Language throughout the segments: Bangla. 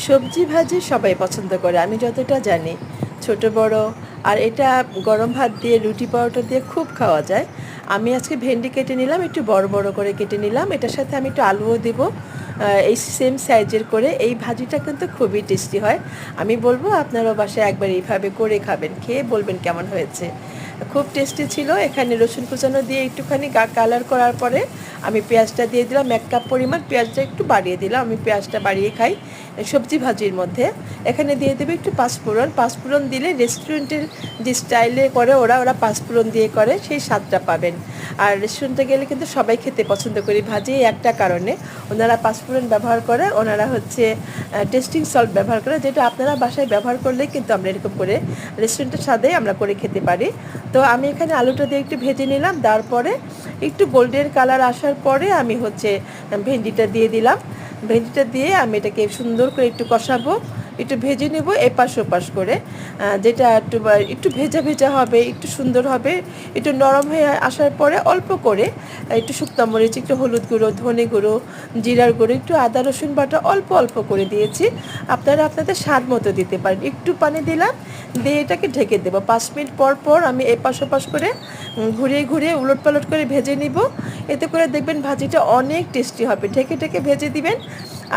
সবজি ভাজি সবাই পছন্দ করে আমি যতটা জানি। ছোট বড় আর এটা গরম ভাত দিয়ে রুটি পরোটা দিয়ে খুব খাওয়া যায়। আমি আজকে ভেন্ডি কেটে নিলাম, একটু বড় বড় করে কেটে নিলাম। এটার সাথে আমি একটু আলুও দেবো, এই সেম সাইজের করে। এই ভাজিটা কিন্তু খুবই টেস্টি হয়। আমি বলবো আপনারাও বাসায় একবার এইভাবে করে খাবেন, খেয়ে বলবেন কেমন হয়েছে। খুব টেস্টি ছিল। এখানে রসুন কুচানো দিয়ে একটুখানি কালার করার পরে আমি পেঁয়াজটা দিয়ে দিলাম, 1 কাপ পরিমাণ। পেঁয়াজটা একটু বাড়িয়ে দিলাম, আমি পেঁয়াজটা বাড়িয়ে খাই সবজি ভাজির মধ্যে। এখানে দিয়ে দেবে একটু পাঁচফোড়ন। পাঁচফোড়ন দিলে রেস্টুরেন্টের যে স্টাইলে করে ওরা পাঁচফোড়ন দিয়ে করে, সেই স্বাদটা পাবেন। আর রেস্টুরেন্টে গেলে কিন্তু সবাই খেতে পছন্দ করি ভাজি, একটা কারণে ওনারা পাঁচফোড়ন ব্যবহার করে, ওনারা হচ্ছে টেস্টিং সল্ট ব্যবহার করে, যেটা আপনারা বাসায় ব্যবহার করলেই কিন্তু আমরা এরকম করে রেস্টুরেন্টের স্বাদেই আমরা করে খেতে পারি। তো আমি এখানে আলুটা দিয়ে একটু ভেজে নিলাম, তারপরে একটু গোল্ডেন কালার আসার পরে আমি হচ্ছে ভেন্ডিটা দিয়ে দিলাম। ভেন্ডিটা দিয়ে আমি এটাকে সুন্দর করে একটু কষাবো, একটু ভেজে নেব এপাশ ওপাশ করে, যেটা একটু ভেজা ভেজা হবে, একটু সুন্দর হবে। একটু নরম হয়ে আসার পরে অল্প করে একটু শুকনো মরিচ, একটু হলুদ গুঁড়ো, ধনে গুঁড়ো, জিরার গুঁড়ো, একটু আদা রসুন বাটা অল্প অল্প করে দিয়েছি। আপনারা আপনাদের স্বাদ মতো দিতে পারেন। একটু পানি দিলাম, দিয়ে এটাকে ঢেকে দেবো। 5 মিনিট পর পর আমি এপাশ ওপাশ করে ঘুরিয়ে ঘুরিয়ে উলটপালট করে ভেজে নিব। এতে করে দেখবেন ভাজিটা অনেক টেস্টি হবে। ঢেকে ঢেকে ভেজে দিবেন।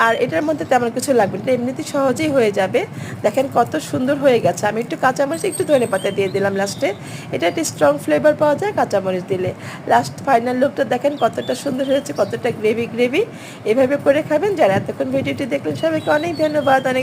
আর এটার মধ্যে তেমন কিছু লাগবে না, এমনিতেই সহজেই হয়ে যাবে। দেখেন কত সুন্দর হয়ে গেছে। আমি একটু কাঁচামরিচ, একটু ধনেপাতা দিয়ে দিলাম লাস্টে। এটা একটা স্ট্রং ফ্লেভার পাওয়া যায় কাঁচামরিচ দিলে। লাস্ট ফাইনাল লুকটা দেখেন কতটা সুন্দর হয়েছে, কতটা গ্রেভি গ্রেভি। এভাবে করে খাবেন। যারা এতক্ষণ ভিডিওটি দেখলেন সবাইকে অনেক ধন্যবাদ। অনেক